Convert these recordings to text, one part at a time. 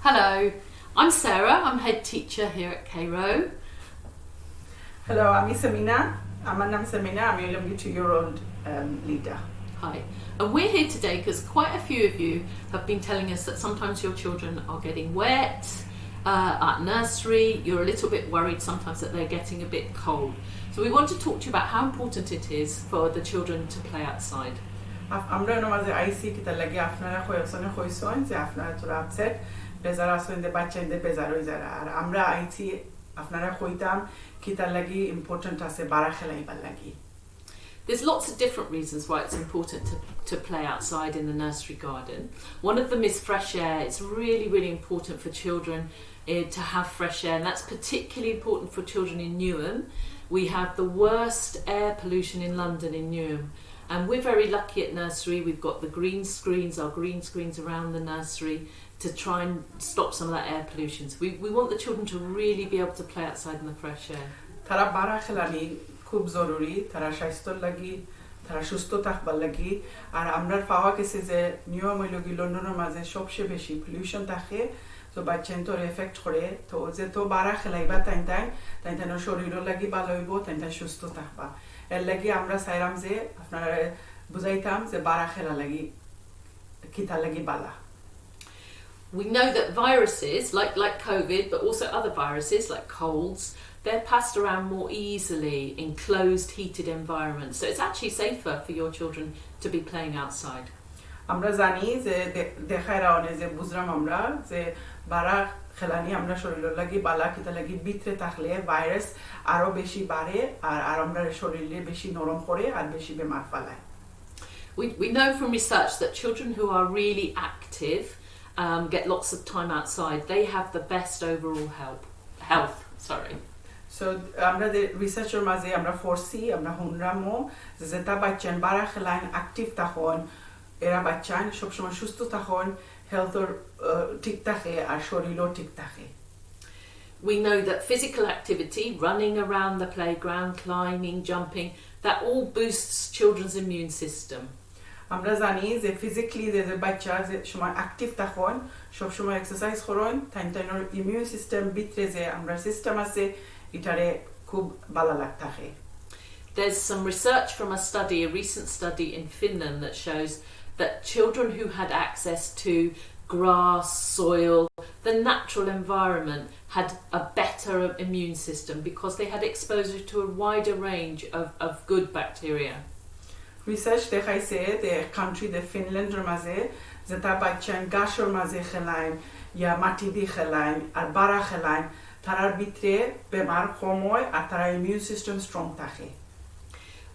Hello, I'm Sarah. I'm head teacher here at Rowe. Hello, I'm Samina. I'm Samina. I'm a 2-year-old leader. Hi. And we're here today because quite a few of you have been telling us that sometimes your children are getting wet at nursery. You're a little bit worried sometimes that they're getting a bit cold. So we want to talk to you about how important it is for the children to play outside. আমরা নমাজে আইসি কিতা লাগি আপনারা কয়েকজনে কইছেন যে আপনারা তোরা upset বেজার আছেন দে বাচ্চাদের বেজার হই যারা আর আমরা আইছি আপনারা কইতাম কিতা লাগি ইম্পর্টেন্ট আছে বারা খেলাইবার লাগি. There's lots of different reasons why it's important to play outside in the nursery garden. One of them is fresh air. It's really, really important for children to have fresh air, and that's particularly important for children in Newham. We have the worst air pollution in London in Newham, and we're very lucky at nursery. We've got the our green screens around the nursery to try and stop some of that air pollution. So we want the children to really be able to play outside in the fresh air. তারা বারা খেলানি খুব জরুরি, তারা স্বাস্থ্যর লাগি, তারা সুস্থ থাকবার লাগি। আর আমরা পাওয়া গেছে যে নিয়ম হইল কি লন্ডনের মাঝে সবচেয়ে বেশি পলিউশন থাকে, তো বাচ্চাদের এফেক্ট করে, তো যে তো বারা খেলাইবা তাই শরীরের লাগি ভালো হইব, তাই সুস্থ থাকবা। এর লাগি আমরা চাইলাম যে আপনারা বুঝাইতাম যে বারা খেলা লাগি কিতা লাগি বালা। We know that viruses, like COVID, but also other viruses like colds, they're passed around more easily in closed, heated environments. So it's actually safer for your children to be playing outside. আমরা জানি যে দেখায় রাওনে যে বুঝলাম আমরা যে বারা খেলানি আমরা শরীরের লাগি বালা কিতা লাগি ভিতরে থাকলে ভাইরাস আরো বেশি বাড়ে আর আমরা শরীরে বেশি নরম করে আর বেশি বেমার ফেলায়. We know from research that children who are really active get lots of time outside. They have the best overall health. So আমরা the researcher মাঝে আমরা ফোরসি আমরা হুনরামো যে তা বাচ্চান বারা খেলান অ্যাক্টিভ থাকুন, এরা বাচ্চান সবসময় সুস্থ থাকুন, হেলথর ঠিক থাকে আর শরীরও ঠিক থাকে. We know that physical activity, running around the playground, climbing, jumping, that all boosts children's immune system. আমরা জানি যে ফিজিক্যালি যে বাচ্চা যে সময় অ্যাক্টিভ থাকুন, সব সময় এক্সারসাইজ করুন, তাইনর ইমিউন সিস্টেম ভিতরে যে আমরা সিস্টেম আছে এটারে খুব ভালো লাগ থাকে. There's some research from a recent study in Finland that shows that children who had access to grass, soil, the natural environment had a better immune system because they had exposure to a wider range of good bacteria. Research দেখাইছে যে country de ফিনল্যান্ডের মাঝে যেটা বাচ্চা গাছের মাঝে খেলায় ইয়া মাটি দিয়ে খেলায় আর বারা খেলায় তারার ভিতরে বেমার কম হয় আর তার ইমিউন সিস্টেম স্ট্রং থাকে.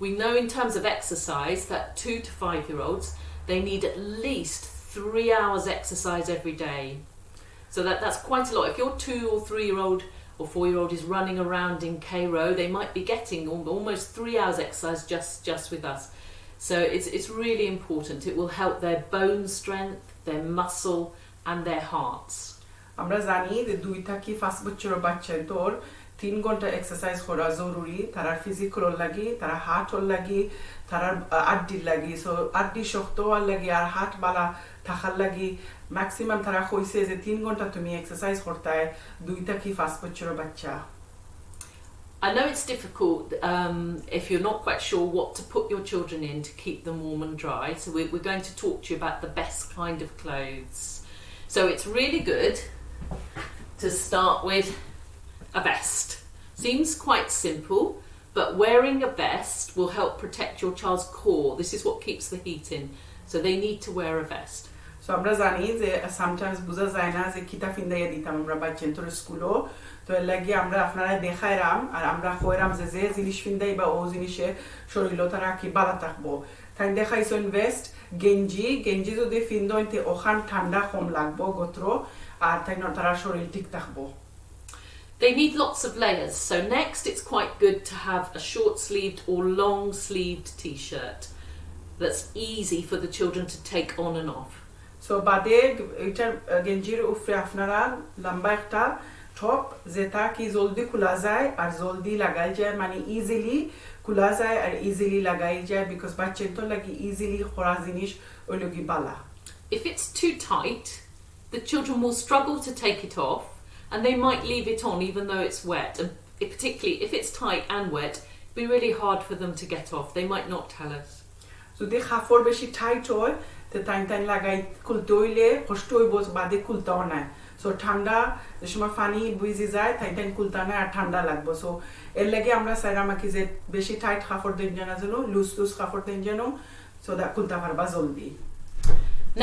We know in terms of exercise that 2 to 5-year-olds, they need at least 3 hours exercise every day. So that's quite a lot. If your 2 or 3-year-old or 4-year-old is running around in Rowe, they might be getting almost 3 hours exercise just with us. So it's really important. It will help their bone strength, their muscle and their hearts. আমরা জানি যে 2 থেকে 5 বছরের বাচ্চাদের 3 ঘন্টা exercise করা জরুরি, তারা ফিজিক্যাল লাগি, তারা হার্ট লাগি, তারা আড্ডি লাগি, সো আড্ডি শক্ত হওয়ার লাগি আর হার্ট বালা থাকার লাগি ম্যাক্সিমাম তারা কইছে যে 3 ঘন্টা তুমি এক্সারসাইজ করতে 2 থেকে 5 বছরের বাচ্চা. I know it's difficult if you're not quite sure what to put your children in to keep them warm and dry. So we're going to talk to you about the best kind of clothes. So it's really good to start with a vest. Seems quite simple, but wearing a vest will help protect your child's core. This is what keeps the heat in. So they need to wear a vest. So আমরা জানি যে sometimes বুঝা যায় না যে কিতা ফিন্দাইয়া দিতাম আমরা বাচ্চাদের স্কুলও, তো এর লাগি আমরা আপনারা দেখাইরাম আর আমরা কইরাম যে জিনিস ফিন্দাইবা ও জিনিসে শরীরও তারা কি ভালো থাকবো. তাই দেখাইছেন ভেস্ট, গেঞ্জি যদি ফিন্দইন তে ওখান ঠান্ডা কম লাগবো গোত্র আর তাই তারা শরীর ঠিক থাকবো. They need lots of layers. So next it's quite good to have a short-sleeved or long-sleeved t-shirt that's easy for the children to take on and off. So বাদে এটা গেঞ্জির উপরে আপনারা লম্বা একটা টপ যেটা কি জলদি খোলা যায় আর জলদি লাগাই যায়, মানে ইজিলি খোলা যায় আর ইজিলি লাগাই যায়, বিকজ বাচ্চাদের লাগি ইজিলি খোলা জিনিস ওই লগি বালা. If it's too tight, the children will struggle to take it off, and they might leave it on even though it's wet. And particularly if it's tight and wet, it'd be really hard for them to get off. They might not tell us. যদি কাপড় বেশি tight হয় তে টাইন লাগাই খুলতে হইলে কষ্ট হইব বাদে খুলতেও নাই সো ঠান্ডা যে সময় পানি বুঝে যায় টাইন খুলতে নাই আর ঠান্ডা লাগবে সো এর লাগে আমরা স্যার আমাকে যে বেশি টাইট কাপড় দেন জানা যেন লুজ কাপড় দেন যেন সো দা খুলতে পারবা জলদি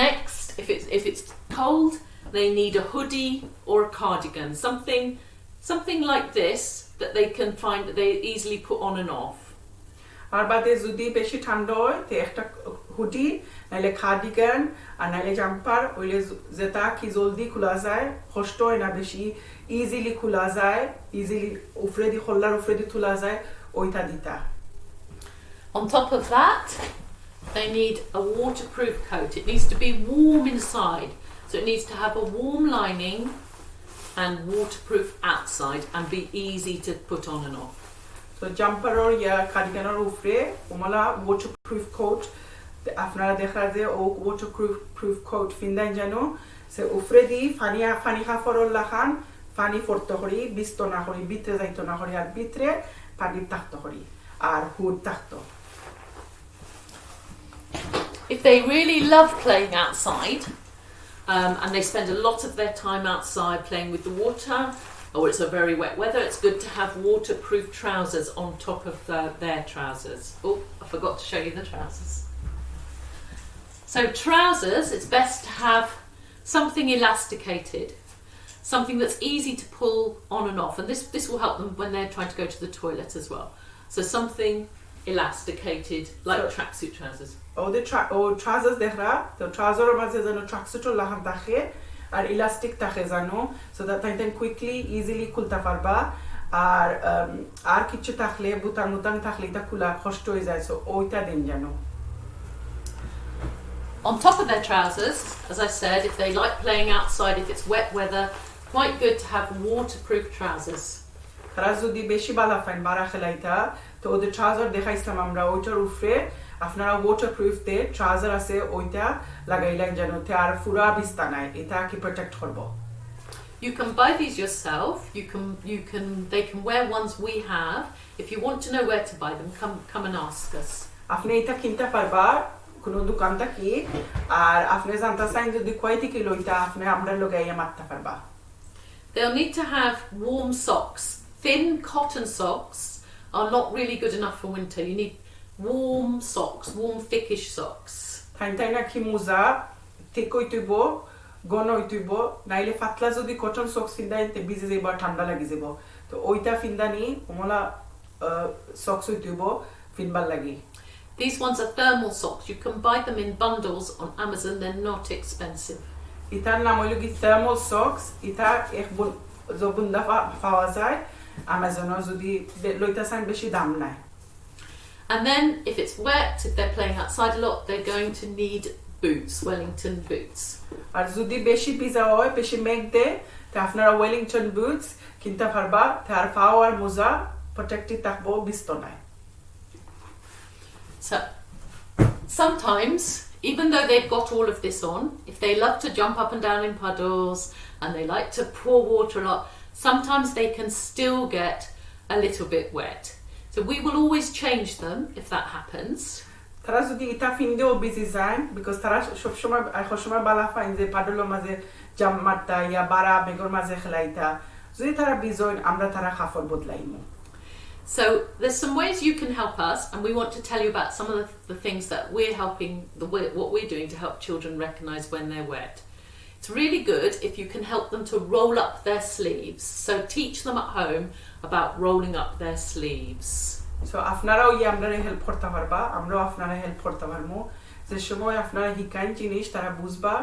Next, if it's cold, they need a hoodie or a cardigan, something like this that they can find that they easily put on and off. আর বাদে যদি বেশি ঠান্ডা হয় তে একটা হুডি নাইলে কার্ডিগান আর নাইলে জাম্পার ওইলে যেটা কি জলদি খোলা যায় কষ্ট হয় না বেশি ইজিলি খোলা যায় ইজিলি উপরে দি খোলার উপরে দি তোলা যায় ওইটা দিতা On top of that, they need a waterproof coat. It needs to be warm inside, so it needs to have a warm lining and waterproof outside and be easy to put on and off. So jumper or ya cardigan or উপরে ওমলা waterproof coat আপনারা দেখা যায় ও waterproof coat ফিন্দান জানো সে উপরে দি পানি কাপড় লাগান পানি পড়তে করি বিস্ত না করি ভিতরে যাইতো না করি আর ভিতরে পানি থাকতে করি আর হুড থাকতো If they really love playing outside, and they spend a lot of their time outside playing with the water, or it's a very wet weather, it's good to have waterproof trousers on top of their trousers. Oh, I forgot to show you the trousers. So trousers, it's best to have something elasticated, something that's easy to pull on and off, and this will help them when they're trying to go to the toilet as well. So something elasticated, like tracksuit trousers. The trousers দেখরা তো trouser মাঝে যেন tracksuit লাগান থাকে আর elastic থাকে জানো so that তাই quickly easily খুলতে পারবা আর কিছু থাকলে বুতান থাকলে এটা খোলা কষ্ট হয়ে যায় সো ওইটা দিন জানো On top of their trousers, as I said, if they like playing outside, if it's wet weather, quite good to have waterproof trousers. তারা যদি বেশি বালা ফাইন মারা খেলাইতা তো ওদের ট্রাউজার দেখাইছিলাম আমরা ওইটার উপরে আপনারা ওয়াটারপ্রুফ তে ট্রাউজার আছে ওইটা লাগাইলেন যেন তে আর পুরা বিস্তা নাই এটা কি প্রোটেক্ট করব You can buy these yourself. They can wear ones we have. If you want to know where to buy them, come and ask us. আপনি এটা কিনতে পারবা কোন দোকান থেকে আর আপনি জানতে চান যদি কয় থেকে লইতা আপনি আমরা লাগাইয়া মারতে পারবা They'll need to have warm socks. Thin cotton socks are not really good enough for winter. You need warm socks, warm thickish socks. তাই না কি মোজা ঠিক হইতইব গন হইতইব নাইলে পাতলা যদি কটন সক্স ফিন্দাইতে ভিজে যাইবা ঠান্ডা লাগি যাব তো ওইটা ফিন্দানি ওমলা সক্স হইতইব ফিনবার লাগি These ones are thermal socks. You can buy them in bundles on Amazon. They're not expensive. ইতার নাম হইল কি thermal socks এটা এক জবুন্দা পাওয়া যায় Amazon যদি লইতা চান বেশি দাম নাই And then if it's wet, if they're playing outside a lot, they're going to need boots, Wellington boots. আর যদি বেশি ভিজা হয় বেশি মেঘ দে তে আপনারা ওয়েলিংটন বুটস কিনতে পারবা তার পাও আর মোজা প্রোটেক্টেড থাকবো বিস্ত নাই So sometimes, even though they've got all of this on, if they love to jump up and down in puddles and they like to pour water a lot, sometimes they can still get a little bit wet. So we will always change them if that happens. তারা যদি এটা ফিন্দেও busy যায় because তারা সবসময় বালা fine যে পাডলের মাঝে জাম মারতা ইয়া বারা বেগর মাঝে খেলাইতা যদি তারা বিজয় আমরা তারা কাপড় বদলাইমু So there's some ways you can help us, and we want to tell you about some of the things that we're helping, what we're doing to help children recognise when they're wet. It's really good if you can help them to roll up their sleeves. So teach them at home about rolling up their sleeves. So আপনারাও আমরা help করতে পারবা আমরাও আপনারা help করতে পারমু যে সময় আপনারা হিকাইন জিনিস তারা বুঝবা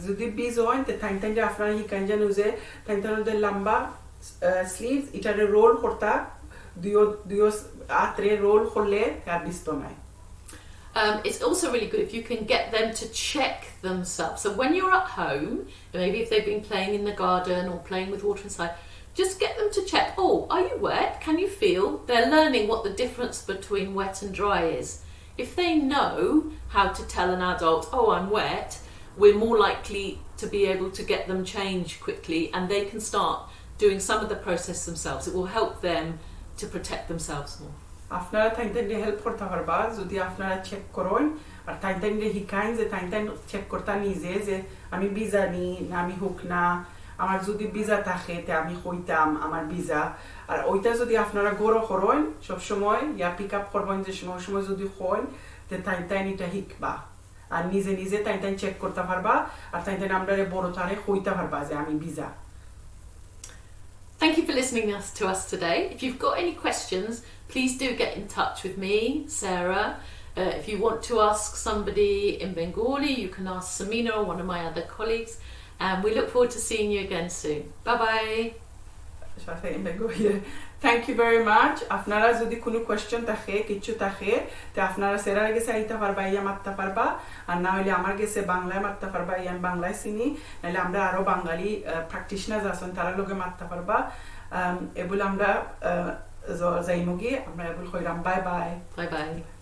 যদি বিজ হয় তে টাইম যে আপনারা হিকাইন জানো যে টাইম লম্বা স্লিভস এটারে রোল করতা দুইও আত্রে রোল করলে আর বিস্ত নাই It's also really good if you can get them to check themselves. So when you're at home, maybe if they've been playing in the garden or playing with water inside, just get them to check, oh, are you wet? Can you feel? They're learning what the difference between wet and dry is. If they know how to tell an adult, oh, I'm wet, we're more likely to be able to get them changed quickly, and they can start doing some of the process themselves. It will help them to protect themselves more. আপনারা তাইতেন help করতে পারবা যদি আপনারা check করেন আর তাইতেন হিকাইন যে তাইতেন check করতে নিজে যে আমি ভিসা নি না আমি হুক না আমার যদি ভিসা থাকে তে আমি কইতাম আমার ভিসা আর ওইটা যদি আপনারা গড়ো করেন সব সময় ইয়া পিক আপ করবেন যে সময় যদি কইন তে তাইতেন এটা হিকবা আর নিজে নিজে তাইতেন চেক করতে পারবা আর তাইতেন আমরা বড় তারে কইতে পারবা যে আমি visa Thank you for listening to us today. If you've got any questions, please do get in touch with me, Sarah. If you want to ask somebody in Bengali, you can ask Samina or one of my other colleagues. And we look forward to seeing you again soon. Bye-bye. Thank you very much. আপনারা যদি কোনো question থাকে কিছু থাকে তে আপনারা সেরার কাছে আইতে পারবা ইয়া মারতে পারবা আর না হলে আমার কাছে বাংলায় মারতে পারবা ইয়া বাংলায় চিনি নাহলে আমরা আরো বাঙালি প্র্যাকটিশনার্স আছেন তারা লগে মারতে পারবা এগুলো আমরা যাইমুগি আমরা এগুলো কইরাম বাই বাই Bye-bye.